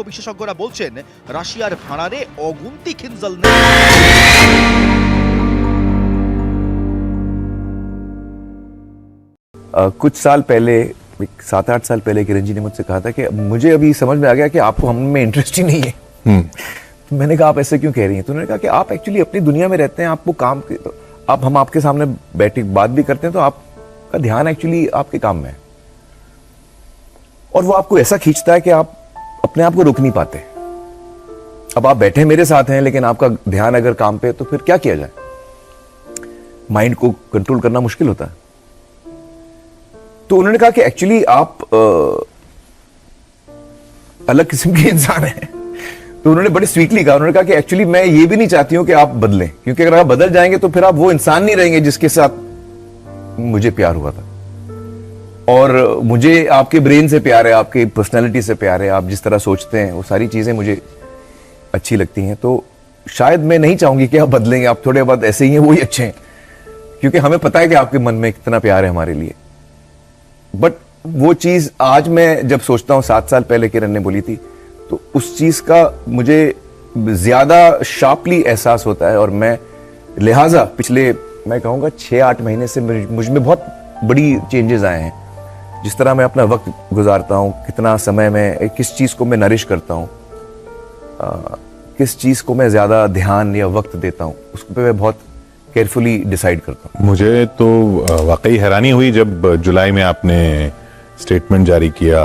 বিশেষজ্ঞরা বলছেন রাশিয়ার ভাঁড়ারে অগুন্তি খিনজাল নেই। कुछ साल पहले 7-8 साल पहले किरण जी ने मुझसे कहा था कि मुझे अभी समझ में आ गया कि आपको हम में इंटरेस्ट ही नहीं है। तो मैंने कहा आप ऐसे क्यों कह रही हैं? तो उन्होंने कहा कि आप एक्चुअली अपनी दुनिया में रहते हैं, आपको काम तो आप हम आपके सामने बैठे बात भी करते हैं तो आपका ध्यान एक्चुअली आपके काम में है और वो आपको ऐसा खींचता है कि आप अपने आप को रोक नहीं पाते। अब आप बैठे मेरे साथ हैं लेकिन आपका ध्यान अगर काम पे है तो फिर क्या किया जाए? माइंड को कंट्रोल करना मुश्किल होता है। तो उन्होंने कहा कि एक्चुअली आप अलग किस्म के इंसान हैं। तो उन्होंने बड़े स्वीटली कहा, उन्होंने कहा कि एक्चुअली मैं ये भी नहीं चाहती हूं कि आप बदलें, क्योंकि अगर आप बदल जाएंगे तो फिर आप वो इंसान नहीं रहेंगे जिसके साथ मुझे प्यार हुआ था। और मुझे आपके ब्रेन से प्यार है, आपकी पर्सनैलिटी से प्यार है, आप जिस तरह सोचते हैं वो सारी चीजें मुझे अच्छी लगती हैं। तो शायद मैं नहीं चाहूंगी कि आप बदलेंगे, आप थोड़े बहुत ऐसे ही हैं, वो ही अच्छे हैं, क्योंकि हमें पता है कि आपके मन में कितना प्यार है हमारे लिए। बट वो चीज आज मैं जब सोचता हूं 7 साल पहले किरण ने बोली थी तो उस चीज का मुझे ज्यादा शार्पली एहसास होता है। और मैं लिहाजा पिछले मैं कहूंगा 6-8 महीने से मुझ में बहुत बड़ी चेंजेस आए हैं। जिस तरह मैं अपना वक्त गुजारता हूं, कितना समय में किस चीज को मैं नरिश करता हूं, किस चीज को मैं ज्यादा ध्यान या वक्त देता हूं, उस पर मैं बहुत केयरफुली डिसाइड करता हूं। मुझे तो वाकई हैरानी हुई जब जुलाई में आपने स्टेटमेंट जारी किया,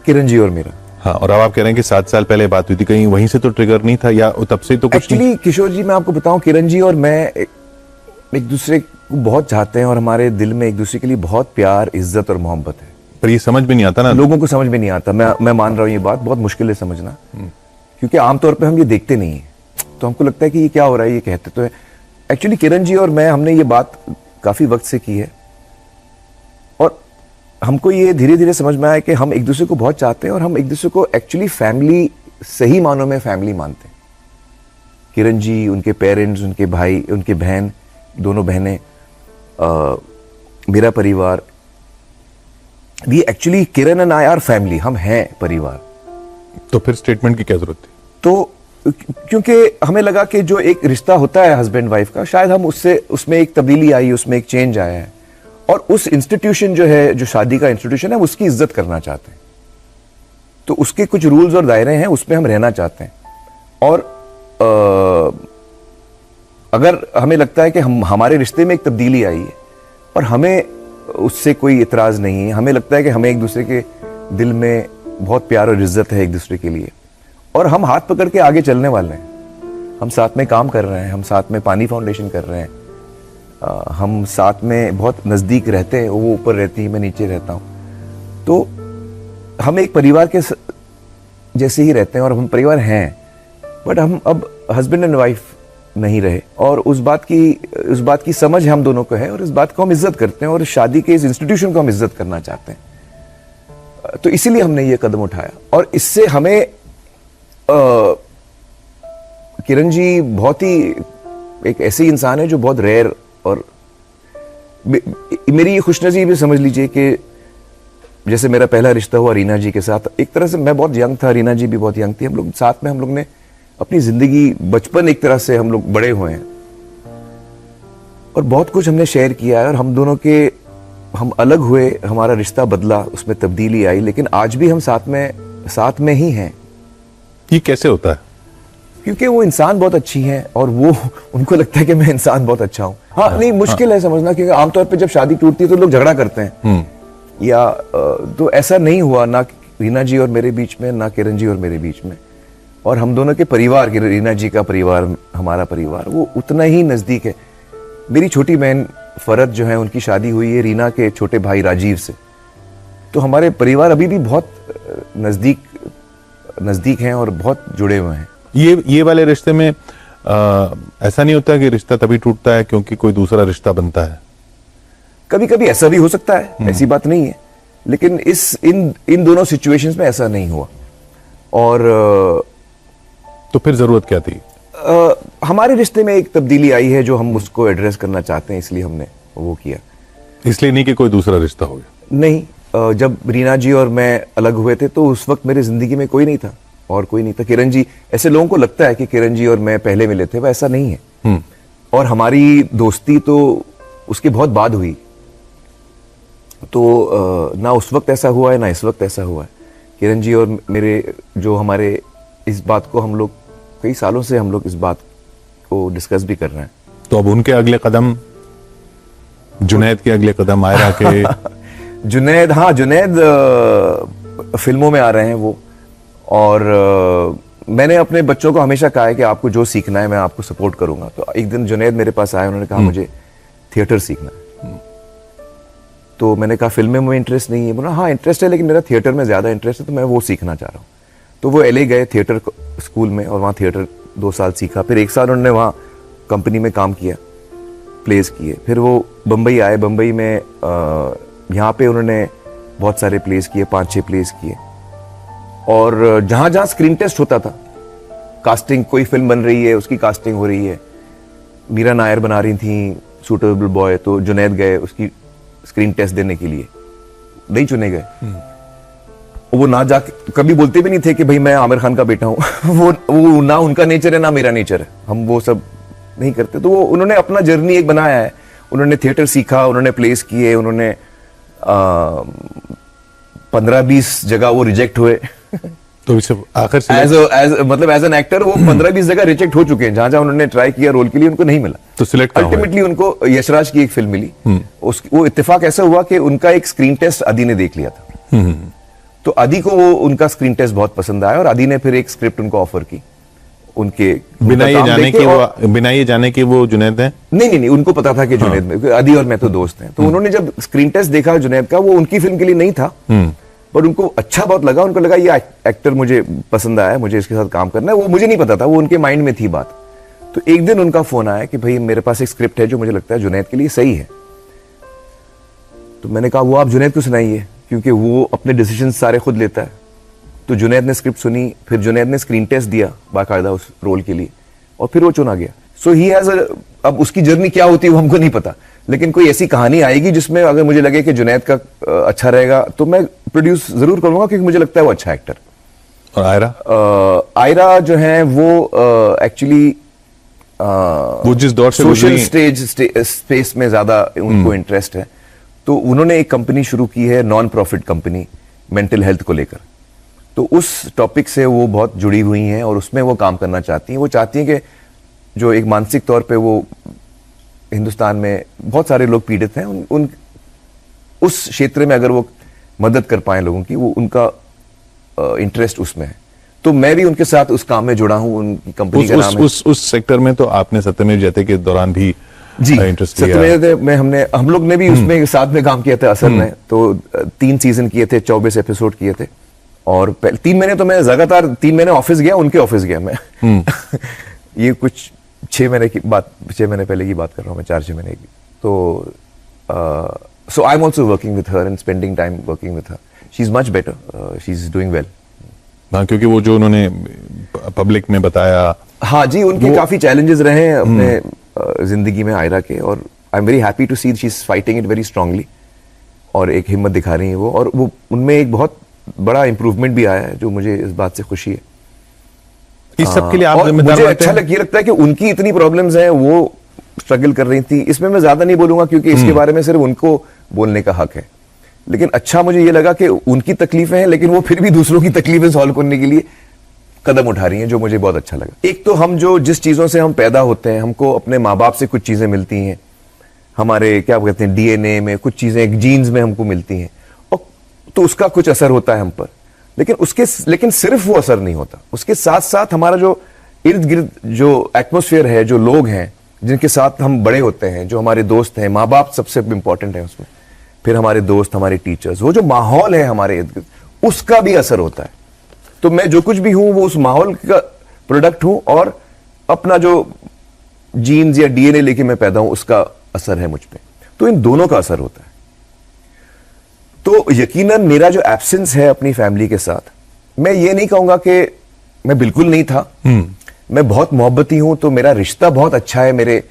किरण जी और मेरा। हाँ, और अब आप कह रहे हैं कि 7 साल पहले बात हुई थी, कहीं वहीं से तो ट्रिगर नहीं था या तब से तो कुछ एक्चुअली किशोर जी मैं आपको बताऊं, किरण जी और मैं एक दूसरे को बहुत चाहते हैं और हमारे दिल में एक दूसरे के लिए बहुत प्यार, इज्जत और मोहब्बत है। पर ये समझ में नहीं आता ना, लोगों को समझ में नहीं आता। मैं मान रहा हूं ये बात बहुत मुश्किल है समझना, क्योंकि आमतौर पे हम ये देखते नहीं है तो हमको लगता है कि ये क्या हो रहा है, ये कहते तो है। एक्चुअली किरण जी और मैं हमने ये बात काफी वक्त से की है और हमको ये धीरे धीरे समझ में आया कि हम एक दूसरे को बहुत चाहते हैं और हम एक दूसरे को एक्चुअली फैमिली, सही मानों में फैमिली मानते हैं। किरण जी, उनके पेरेंट्स, उनके भाई, उनके बहन, दोनों बहनें, मेरा परिवार, we actually Kiran and I are family, हम हैं परिवार। तो फिर स्टेटमेंट की क्या जरूरत थी? तो क्योंकि हमें लगा कि जो एक रिश्ता होता है हस्बैंड वाइफ का, शायद हम उसमें एक तब्दीली आई, उसमें एक चेंज आया है और उस इंस्टीट्यूशन जो है, जो शादी का इंस्टीट्यूशन है, उसकी इज्जत करना चाहते हैं। तो उसके कुछ रूल्स और दायरे हैं, उसमें हम रहना चाहते हैं। और अगर हमें लगता है कि हमारे रिश्ते में एक तब्दीली आई है और हमें उससे कोई इतराज नहीं है, हमें लगता है कि हमें एक दूसरे के दिल में बहुत प्यार और इज्जत है एक दूसरे के लिए और हम हाथ पकड़ के आगे चलने वाले हैं, हम साथ में काम कर रहे हैं, हम साथ में पानी फाउंडेशन कर रहे हैं, हम साथ में बहुत नज़दीक रहते हैं, वो ऊपर रहती है, मैं नीचे रहता हूँ, तो हम एक परिवार के जैसे ही रहते हैं और हम परिवार हैं। बट हम अब हस्बैंड एंड वाइफ नहीं रहे और उस बात की समझ हम दोनों को है और इस बात को हम इज्जत करते हैं और शादी के इस इंस्टीट्यूशन को हम इज्जत करना चाहते हैं। तो इसीलिए हमने ये कदम उठाया और इससे हमें किरण जी बहुत ही एक ऐसे इंसान है जो बहुत रेयर, और मेरी ये खुशनसीबी समझ लीजिए कि जैसे मेरा पहला रिश्ता हुआ रीना जी के साथ, एक तरह से मैं बहुत यंग था, रीना जी भी बहुत यंग थी, हम लोग साथ में, हम लोग ने अपनी जिंदगी, बचपन एक तरह से हम लोग बड़े हुए हैं और बहुत कुछ हमने शेयर किया है और हम दोनों के, हम अलग हुए, हमारा रिश्ता बदला, उसमें तब्दीली आई, लेकिन आज भी हम साथ में ही हैं। ये कैसे होता है? क्योंकि वो इंसान बहुत अच्छी हैं और वो, उनको लगता है कि मैं इंसान बहुत अच्छा हूं। हाँ, नहीं, मुश्किल है समझना, क्योंकि आमतौर पे जब शादी टूटती है तो लोग झगड़ा करते हैं या तो ऐसा नहीं हुआ ना रीना जी और मेरे बीच में, ना किरण जी और मेरे बीच में। और हम दोनों के परिवार, रीना जी का परिवार, हमारा परिवार, वो उतना ही नजदीक है। मेरी छोटी बहन फरत जो है, उनकी शादी हुई है रीना के छोटे भाई राजीव से। तो हमारे परिवार अभी भी बहुत नजदीक हैं और बहुत जुड़े हुए हैं। ये वाले रिश्ते में ऐसा नहीं होता कि रिश्ता तभी टूटता है क्योंकि कोई दूसरा रिश्ता बनता है? कभी कभी ऐसा भी हो सकता है, ऐसी बात नहीं है, लेकिन इन दोनों सिचुएशंस में ऐसा नहीं हुआ। और तो फिर जरूरत क्या थी? हमारे रिश्ते में एक तब्दीली आई है जो हम उसको एड्रेस करना चाहते हैं, इसलिए हमने वो किया। इसलिए नहीं कि कोई दूसरा रिश्ता हो गया? नहीं, जब रीना जी और मैं अलग हुए थे तो उस वक्त मेरी जिंदगी में कोई नहीं था। और कोई नहीं था। किरण जी, ऐसे लोगों को लगता है कि किरण जी और मैं पहले मिले थे, वो ऐसा नहीं है। और हमारी दोस्ती तो उसके बहुत बाद हुई, तो ना उस वक्त ऐसा हुआ है ना इस वक्त ऐसा हुआ है। किरण जी और मेरे जो हमारे इस बात को हम लोग कई सालों से हम लोग इस बात को डिस्कस भी कर रहे हैं। तो अब उनके अगले कदम, जुनैद के अगले कदम, आयरा के जुनैद, हाँ जुनैद फिल्मों में आ रहे हैं वो। और मैंने अपने बच्चों को हमेशा कहा है कि आपको जो सीखना है मैं आपको सपोर्ट करूंगा। तो एक दिन जुनैद मेरे पास आए, उन्होंने कहा मुझे थिएटर सीखना है। तो मैंने कहा फिल्में में इंटरेस्ट नहीं है। बोला हाँ इंटरेस्ट है, लेकिन मेरा थिएटर में ज्यादा इंटरेस्ट है, तो मैं वो सीखना चाह रहा हूँ। तो वो LA गए थिएटर स्कूल में, और वहाँ थिएटर 2 साल सीखा। फिर 1 साल उन्होंने वहाँ कंपनी में काम किया, प्लेस किए। फिर वो बम्बई आए। बम्बई में यहाँ पे उन्होंने बहुत सारे प्लेस किए, 5-6 प्लेस किए। और जहाँ जहाँ स्क्रीन टेस्ट होता था, कास्टिंग, कोई फिल्म बन रही है उसकी कास्टिंग हो रही है, मीरा नायर बना रही थी सूटेबल बॉय, तो जुनैद गए उसकी स्क्रीन टेस्ट देने के लिए, नहीं चुने गए। वो ना जाके कभी बोलते भी नहीं थे कि भाई मैं आमिर खान का बेटा हूं। वो ना उनका नेचर है ना मेरा नेचर है, हम वो सब नहीं करते। तो वो उन्होंने अपना जर्नी एक बनाया है। उन्होंने थिएटर सीखा, उन्होंने प्लेस किए, उन्होंने 15-20 जगह वो रिजेक्ट हुए। तो इसे आखिर से मतलब एज एन एक्टर वो 15-20 जगह रिजेक्ट हो चुके हैं। जहां जहां उन्होंने ट्राई किया रोल के लिए, उनको नहीं मिला। तो सिलेक्ट अल्टीमेटली उनको यशराज की एक फिल्म मिली। वो इत्तेफाक ऐसा हुआ कि उनका एक स्क्रीन टेस्ट आदि ने देख लिया था। तो आदि को वो उनका स्क्रीन टेस्ट बहुत पसंद आया, और आदि ने फिर एक स्क्रिप्ट उनको ऑफर की। उनके बिना ये जाने कि वो जुनैद है? नहीं, उनको पता था कि जुनैद में, आदि और मैं तो दोस्त हैं। तो उन्होंने जब स्क्रीन टेस्ट देखा जुनैद का, वो उनकी फिल्म के लिए नहीं था, पर उनको अच्छा बहुत लगा। उनको लगा ये एक्टर मुझे पसंद आया, मुझे इसके साथ काम करना है। वो मुझे नहीं पता था, वो उनके माइंड में थी बात। तो एक दिन उनका फोन आया कि भाई मेरे पास एक स्क्रिप्ट है जो मुझे लगता है जुनैद के लिए सही है। तो मैंने कहा वो आप जुनैद को सुनाइए, क्योंकि वो अपने डिसीजन सारे खुद लेता है। तो जुनैद ने स्क्रिप्ट सुनी, फिर जुनैद ने स्क्रीन टेस्ट दिया बाकायदा उस रोल के लिए, और फिर वो चुना गया। सो ही हैज, अब उसकी जर्नी क्या होती है वो हमको नहीं पता, लेकिन कोई ऐसी कहानी आएगी जिसमें अगर मुझे लगे कि जुनैद का अच्छा रहेगा तो मैं प्रोड्यूस जरूर करूंगा, क्योंकि मुझे लगता है वो अच्छा एक्टर। और आयरा जो है वो एक्चुअली वो जिस दौर से सोशल स्पेस में ज्यादा उनको इंटरेस्ट है। तो उन्होंने एक कंपनी शुरू की है, non profit company, mental health को लेकर। तो उस टॉपिक से वो बहुत जुड़ी हुई हैं, और उसमें वो काम करना चाहती हैं। वो चाहती हैं कि जो एक मानसिक तौर पे वो हिंदुस्तान में बहुत सारे लोग पीड़ित हैं, उन उस क्षेत्र में अगर वो मदद कर पाए लोगों की, वो उनका इंटरेस्ट उसमें है। तो मैं भी उनके साथ उस काम में जुड़ा हूं। उनकी कंपनी का नाम है उस सेक्टर में। तो आपने सत्यमेव जयते के दौरान भी जी इंटरेस्ट लिया? सत्यमेव में हम लोग ने भी उसमें साथ में काम किया था असल में। तो 3 सीजन किए थे, 24 एपिसोड किए थे। और 3 महीने तो मैं लगातार 3 महीने ऑफिस गया, उनके ऑफिस गया मैं। ये कुछ 6 महीने पहले की बात कर रहा हूँ मैं, 4-6 महीने की। तो so I am also working with her and spending time working with her. She is much better, she is doing well. हाँ, क्योंकि वो जो उन्होंने पब्लिक में बताया, हाँ जी, उनके काफी चैलेंजेस रहे हैं अपने जिंदगी में आयरा के, और I am very happy to see she is fighting it very strongly, और एक हिम्मत दिखा रही है वो। और वो उनमें एक बहुत बड़ा इंप्रूवमेंट भी आया है, जो मुझे इस बात से खुशी है। इस सब के लिए आप जिम्मेदार मुझे मानते अच्छा हैं? ये लगता है कि उनकी इतनी प्रॉब्लम्स हैं, वो स्ट्रगल कर रही थी। इसमें मैं ज्यादा नहीं बोलूंगा, क्योंकि इसके बारे में सिर्फ उनको बोलने का हक है। लेकिन अच्छा मुझे ये लगा कि उनकी तकलीफें हैं, लेकिन वो फिर भी दूसरों की तकलीफें सॉल्व करने के लिए कदम उठा रही हैं, जो मुझे बहुत अच्छा लगा। एक तो हम जो जिस चीजों से हम पैदा होते हैं, हमको अपने माँ बाप से कुछ चीजें मिलती हैं, हमारे क्या कहते हैं डीएनए में कुछ चीजें, जीन्स में हमको मिलती हैं, और तो उसका कुछ असर होता है हम पर। लेकिन सिर्फ वो असर नहीं होता, उसके साथ साथ हमारा जो इर्द गिर्द जो एटमॉस्फेयर है, जो लोग हैं जिनके साथ हम बड़े होते हैं, जो हमारे दोस्त हैं, माँ बाप सबसे इंपॉर्टेंट है उसमें, फिर हमारे दोस्त, हमारे टीचर्स, वो जो माहौल है हमारे इर्द गिर्द, उसका भी असर होता है। तो मैं जो कुछ भी हूं वो उस माहौल का प्रोडक्ट हूं, और अपना जो जीन्स या डीएनए लेके मैं पैदा हूं उसका असर है मुझ पे। तो इन दोनों का असर होता है। तो यकीनन मेरा जो एब्सेंस है अपनी फैमिली के साथ, मैं ये नहीं कहूंगा कि मैं बिल्कुल नहीं था। मैं बहुत मोहब्बती हूं, तो मेरा रिश्ता बहुत अच्छा है मेरे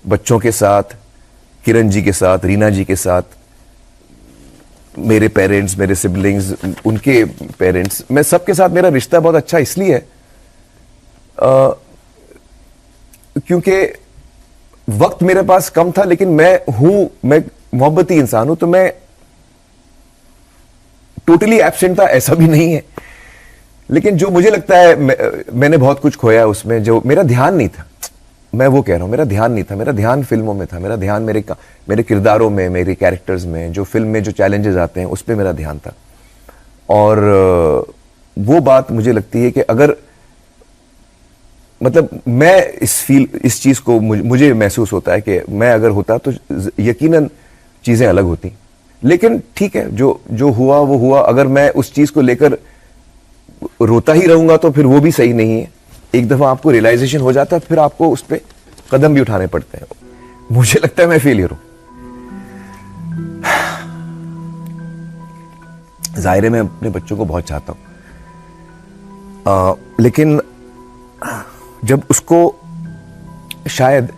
बच्चों के साथ, किरण जी के साथ, रीना जी के साथ, मेरे पेरेंट्स, मेरे सिबलिंग्स, उनके पेरेंट्स, मैं सबके साथ मेरा रिश्ता बहुत अच्छा इसलिए है क्योंकि वक्त मेरे पास कम था, लेकिन मैं मोहब्बती इंसान हूं, तो मैं टोटली एब्सेंट था ऐसा भी नहीं है। लेकिन जो मुझे लगता है मैंने बहुत कुछ खोया उसमें, जो मेरा ध्यान नहीं था, मैं वो कह रहा हूं, मेरा ध्यान नहीं था। मेरा ध्यान फिल्मों में था, मेरा ध्यान मेरे किरदारों में, मेरे कैरेक्टर्स में, जो फिल्म में जो चैलेंजेस आते हैं उस पर मेरा ध्यान था। और वो बात मुझे लगती है कि अगर मतलब मैं इस चीज को मुझे महसूस होता है कि मैं अगर होता तो यकीनन चीजें अलग होती। लेकिन ठीक है, जो हुआ वो हुआ। अगर मैं उस चीज को लेकर रोता ही रहूंगा तो फिर वो भी सही नहीं है। एक दफा आपको रियलाइजेशन हो जाता है, फिर आपको उस पर कदम भी उठाने पड़ते हैं। मुझे लगता है मैं फेलियर हूं। जाहिर है मैं अपने बच्चों को बहुत चाहता हूं, लेकिन जब उसको शायद